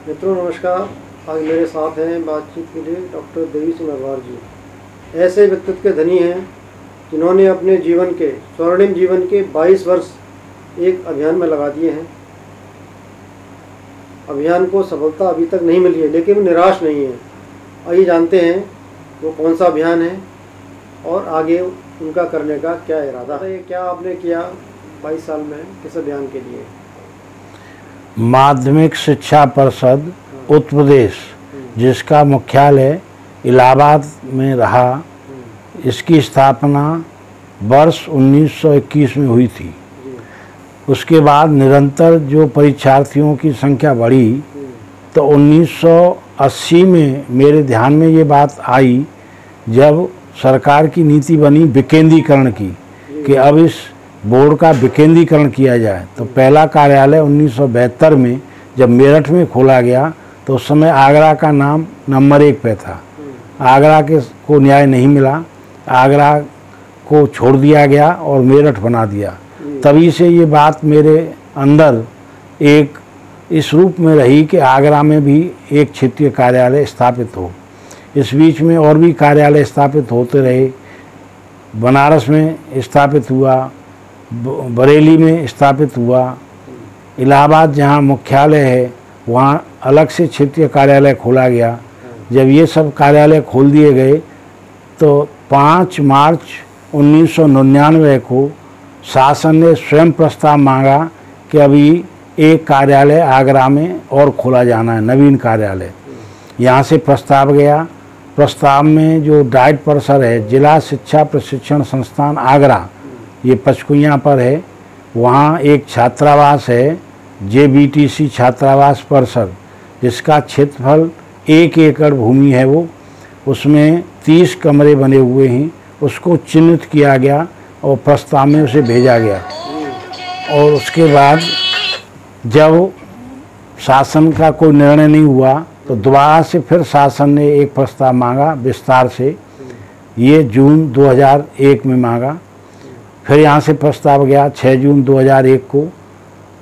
मित्रों नमस्कार। आज मेरे साथ हैं बातचीत के लिए डॉक्टर देवी सिंह अग्रवाल जी। ऐसे व्यक्तित्व के धनी हैं जिन्होंने अपने जीवन के स्वर्णिम जीवन के 22 वर्ष एक अभियान में लगा दिए हैं। अभियान को सफलता अभी तक नहीं मिली है, लेकिन वो निराश नहीं है। आइए जानते हैं वो कौन सा अभियान है और आगे उनका करने का क्या इरादा है। क्या आपने किया 22 साल में किस अभियान के लिए? माध्यमिक शिक्षा परिषद उत्तर प्रदेश, जिसका मुख्यालय इलाहाबाद में रहा, इसकी स्थापना वर्ष 1921 में हुई थी। उसके बाद निरंतर जो परीक्षार्थियों की संख्या बढ़ी तो 1980 में मेरे ध्यान में ये बात आई जब सरकार की नीति बनी विकेंद्रीकरण की कि अब इस बोर्ड का विकेंद्रीकरण किया जाए। तो पहला कार्यालय 1972 में जब मेरठ में खोला गया तो उस समय आगरा का नाम नंबर 1 पे था। आगरा के को न्याय नहीं मिला, आगरा को छोड़ दिया गया और मेरठ बना दिया। तभी से ये बात मेरे अंदर एक इस रूप में रही कि आगरा में भी एक क्षेत्रीय कार्यालय स्थापित हो। इस बीच में और भी कार्यालय स्थापित होते रहे। बनारस में स्थापित हुआ, बरेली में स्थापित हुआ, इलाहाबाद जहाँ मुख्यालय है वहाँ अलग से क्षेत्रीय कार्यालय खोला गया। जब ये सब कार्यालय खोल दिए गए तो 5 मार्च 1999 को शासन ने स्वयं प्रस्ताव मांगा कि अभी एक कार्यालय आगरा में और खोला जाना है, नवीन कार्यालय। यहाँ से प्रस्ताव गया। प्रस्ताव में जो डाइट परिसर है, जिला शिक्षा प्रशिक्षण संस्थान आगरा, ये पचकुइयाँ पर है, वहाँ एक छात्रावास है, JBTC छात्रावास परिसर, जिसका क्षेत्रफल 1 एकड़ भूमि है। वो उसमें 30 कमरे बने हुए हैं। उसको चिन्हित किया गया और प्रस्ताव में उसे भेजा गया। और उसके बाद जब शासन का कोई निर्णय नहीं हुआ तो दोबारा से फिर शासन ने एक प्रस्ताव मांगा विस्तार से। ये जून 2001 में मांगा। फिर यहाँ से प्रस्ताव गया 6 जून 2001 को,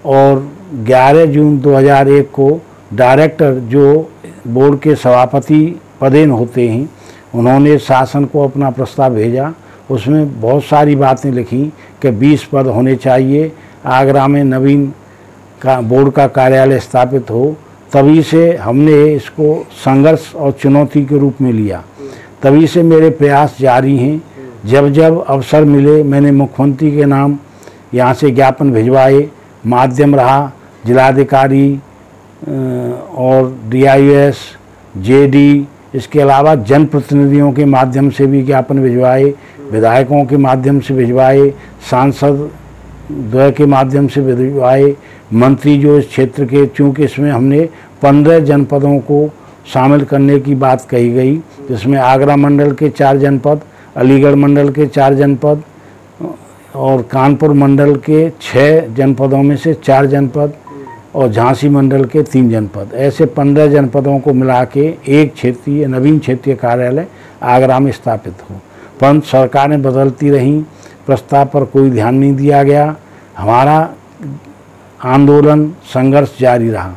और 11 जून 2001 को डायरेक्टर जो बोर्ड के सभापति पदेन होते हैं, उन्होंने शासन को अपना प्रस्ताव भेजा। उसमें बहुत सारी बातें लिखी कि 20 पद होने चाहिए, आगरा में नवीन का बोर्ड का कार्यालय स्थापित हो। तभी से हमने इसको संघर्ष और चुनौती के रूप में लिया। तभी से मेरे प्रयास जारी हैं। जब जब अवसर मिले मैंने मुख्यमंत्री के नाम यहाँ से ज्ञापन भिजवाए, माध्यम रहा जिलाधिकारी और DIS, JD, इसके अलावा जनप्रतिनिधियों के माध्यम से भी ज्ञापन भिजवाए, विधायकों के माध्यम से भिजवाए, सांसद द्वय के माध्यम से भिजवाए, मंत्री जो इस क्षेत्र के, चूँकि इसमें हमने 15 जनपदों को शामिल करने की बात कही गई, जिसमें आगरा मंडल के 4 जनपद, अलीगढ़ मंडल के 4 जनपद और कानपुर मंडल के 6 जनपदों में से 4 जनपद और झांसी मंडल के 3 जनपद, ऐसे 15 जनपदों को मिला के एक क्षेत्रीय नवीन क्षेत्रीय कार्यालय आगरा में स्थापित हो। परंतु सरकारें बदलती रहीं, प्रस्ताव पर कोई ध्यान नहीं दिया गया। हमारा आंदोलन संघर्ष जारी रहा।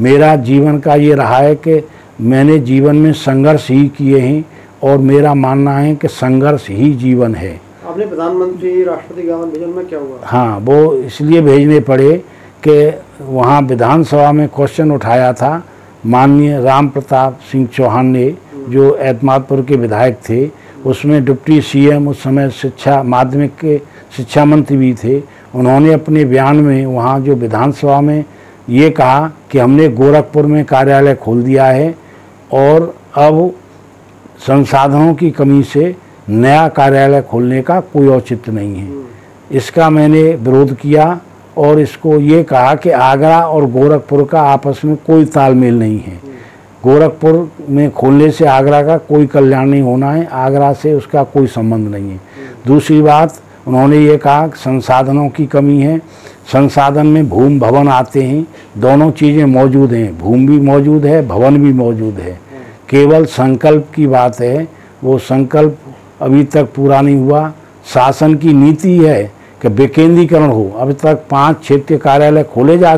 मेरा जीवन का ये रहा है कि मैंने जीवन में संघर्ष ही किए हैं और मेरा मानना है कि संघर्ष ही जीवन है। आपने प्रधानमंत्री राष्ट्रपति ज्ञापन भेजन में क्या हुआ? हाँ, वो इसलिए भेजने पड़े कि वहाँ विधानसभा में क्वेश्चन उठाया था माननीय राम प्रताप सिंह चौहान ने, जो एतमादपुर के विधायक थे। उसमें डिप्टी CM उस समय शिक्षा माध्यमिक के शिक्षा मंत्री भी थे। उन्होंने अपने बयान में वहाँ जो विधानसभा में ये कहा कि हमने गोरखपुर में कार्यालय खोल दिया है और अब संसाधनों की कमी से नया कार्यालय खोलने का कोई औचित्य नहीं है। इसका मैंने विरोध किया और इसको ये कहा कि आगरा और गोरखपुर का आपस में कोई तालमेल नहीं है। गोरखपुर में खोलने से आगरा का कोई कल्याण नहीं होना है, आगरा से उसका कोई संबंध नहीं है। दूसरी बात उन्होंने ये कहा कि संसाधनों की कमी है। संसाधन में भूमि भवन आते हैं, दोनों चीज़ें मौजूद हैं, भूमि भी मौजूद है, भवन भी मौजूद है। केवल संकल्प की बात है, वो संकल्प अभी तक पूरा नहीं हुआ। शासन की नीति है कि विकेंद्रीकरण हो। अभी तक 5 क्षेत्रीय कार्यालय खोले जा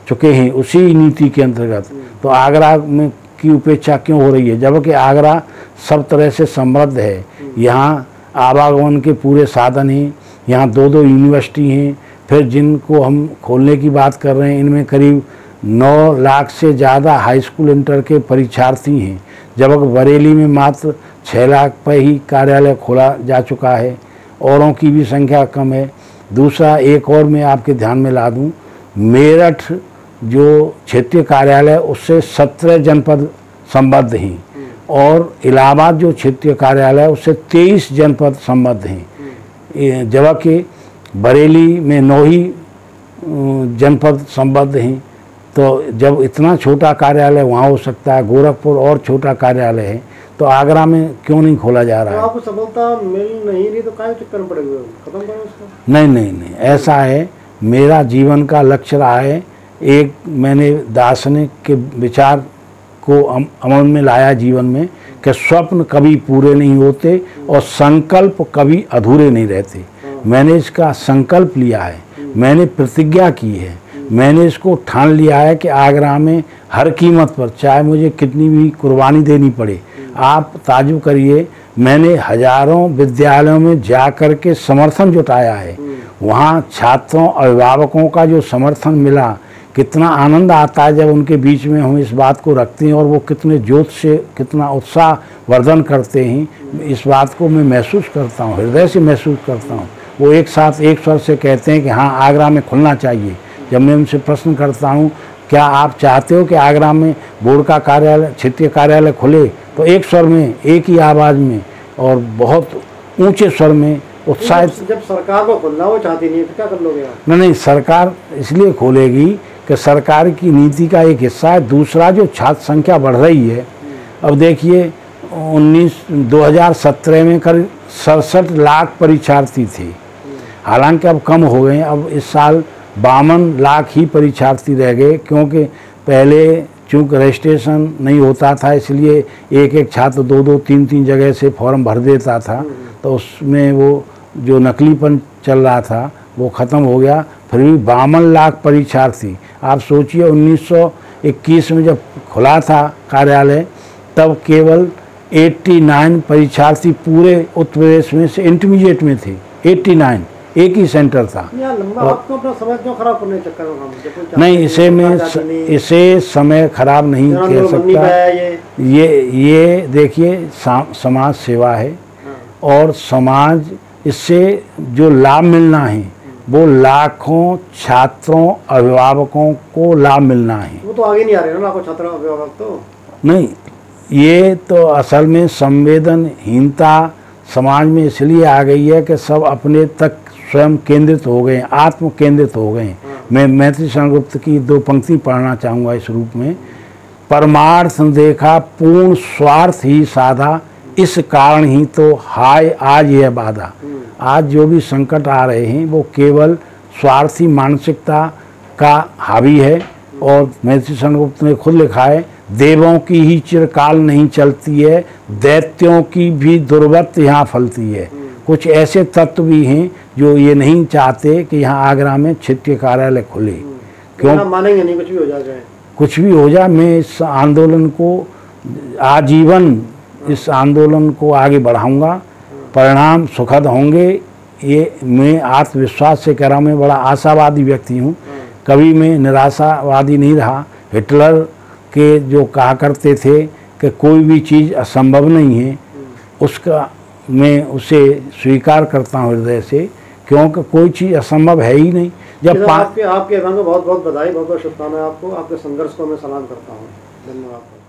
चुके हैं उसी नीति के अंतर्गत, तो आगरा में की उपेक्षा क्यों हो रही है, जबकि आगरा सब तरह से समृद्ध है। यहाँ आवागमन के पूरे साधन हैं, यहाँ 2 यूनिवर्सिटी हैं, फिर जिनको हम खोलने की बात कर रहे हैं इनमें करीब 9 लाख से ज़्यादा हाई स्कूल इंटर के परीक्षार्थी हैं, जबकि बरेली में मात्र 6 लाख पर ही कार्यालय खोला जा चुका है, औरों की भी संख्या कम है। दूसरा एक और मैं आपके ध्यान में ला दूं, मेरठ जो क्षेत्रीय कार्यालय उससे 17 जनपद संबद्ध हैं और इलाहाबाद जो क्षेत्रीय कार्यालय उससे 23 जनपद संबद्ध हैं, जबकि बरेली में 9 ही जनपद संबद्ध हैं। तो जब इतना छोटा कार्यालय वहाँ हो सकता है, गोरखपुर और छोटा कार्यालय है, तो आगरा में क्यों नहीं खोला जा रहा है? तो आपको सफलता मिल नहीं रही तो क्या चक्कर में पड़े हुए, खत्म करो उसको। नहीं, ऐसा है, मेरा जीवन का लक्ष्य रहा है, एक मैंने दार्शनिक के विचार को अमल में लाया जीवन में कि स्वप्न कभी पूरे नहीं होते और संकल्प कभी अधूरे नहीं रहते। मैंने इसका संकल्प लिया है, मैंने प्रतिज्ञा की है, मैंने इसको ठान लिया है कि आगरा में हर कीमत पर चाहे मुझे कितनी भी कुर्बानी देनी पड़े। आप ताजुब करिए, मैंने हजारों विद्यालयों में जा कर के समर्थन जुटाया है, वहाँ छात्रों अभिभावकों का जो समर्थन मिला, कितना आनंद आता है जब उनके बीच में हम इस बात को रखते हैं और वो कितने जोश से कितना उत्साह वर्धन करते हैं, इस बात को मैं महसूस करता हूँ, हृदय से महसूस करता हूँ। वो एक साथ एक स्वर से कहते हैं कि हाँ आगरा में खुलना चाहिए। जब मैं उनसे प्रश्न करता हूँ क्या आप चाहते हो कि आगरा में बोर्ड का कार्यालय क्षेत्रीय कार्यालय खुले, तो एक स्वर में एक ही आवाज़ में और बहुत ऊंचे स्वर में उत्साहित। जब सरकार को खोलना वो चाहती नहीं तो क्या कर लोगे आप? नहीं, सरकार इसलिए खोलेगी कि सरकार की नीति का एक हिस्सा है। दूसरा जो छात्र संख्या बढ़ रही है, अब देखिए 2017 में करीब 67 लाख परीक्षार्थी थे, हालांकि अब कम हो गए, अब इस साल 52 लाख ही परीक्षार्थी रह गए, क्योंकि पहले चूँकि रजिस्ट्रेशन नहीं होता था इसलिए एक एक छात्र 2-2, 3-3 जगह से फॉर्म भर देता था, तो उसमें वो जो नकलीपन चल रहा था वो ख़त्म हो गया। फिर भी 52 लाख परीक्षार्थी, आप सोचिए 1921 में जब खुला था कार्यालय तब केवल 89 परीक्षार्थी पूरे उत्तर प्रदेश में से इंटरमीडिएट में थे, 89, एक ही सेंटर था। आपको अपना समय क्यों खराब करने के चक्कर में? नहीं, इसे समय खराब नहीं कह सकता। ये देखिए समाज सेवा है और समाज इससे जो लाभ मिलना है वो लाखों छात्रों अभिभावकों को लाभ मिलना है। वो तो आगे नहीं आ रहे ना लाखों छात्र अभिभावक तो नहीं, ये तो असल में संवेदनहीनता समाज में इसलिए आ गई है कि सब अपने तक स्वयं केंद्रित हो गए, आत्म केंद्रित हो गए। मैं मैत्री शरण गुप्त की 2 पंक्ति पढ़ना चाहूँगा इस रूप में। परमार्थ देखा पूर्ण स्वार्थ ही साधा, इस कारण ही तो हाय आज यह बाधा। आज जो भी संकट आ रहे हैं वो केवल स्वार्थी मानसिकता का हावी है, और मैत्री शरण गुप्त ने खुद लिखा है, देवों की ही चिरकाल नहीं चलती है, दैत्यों की भी दुर्वत यहाँ फलती है। कुछ ऐसे तत्व भी हैं जो ये नहीं चाहते कि यहाँ आगरा में क्षेत्रीय कार्यालय खुले। क्यों मानेंगे नहीं, कुछ भी हो जाए, कुछ भी हो जाए। मैं इस आंदोलन को आजीवन इस आंदोलन को आगे बढ़ाऊंगा, परिणाम सुखद होंगे, ये मैं आत्मविश्वास से कह रहा हूँ। मैं बड़ा आशावादी व्यक्ति हूँ, कभी मैं निराशावादी नहीं रहा। हिटलर के जो कहा करते थे कि कोई भी चीज़ असंभव नहीं है, उसका मैं उसे स्वीकार करता हूँ हृदय से, क्योंकि कोई चीज़ असंभव है ही नहीं। जब आपके अभियान को बहुत बहुत बधाई, बहुत बहुत शुभकामनाएं आपको, आपके संघर्ष को मैं सलाम करता हूँ। धन्यवाद।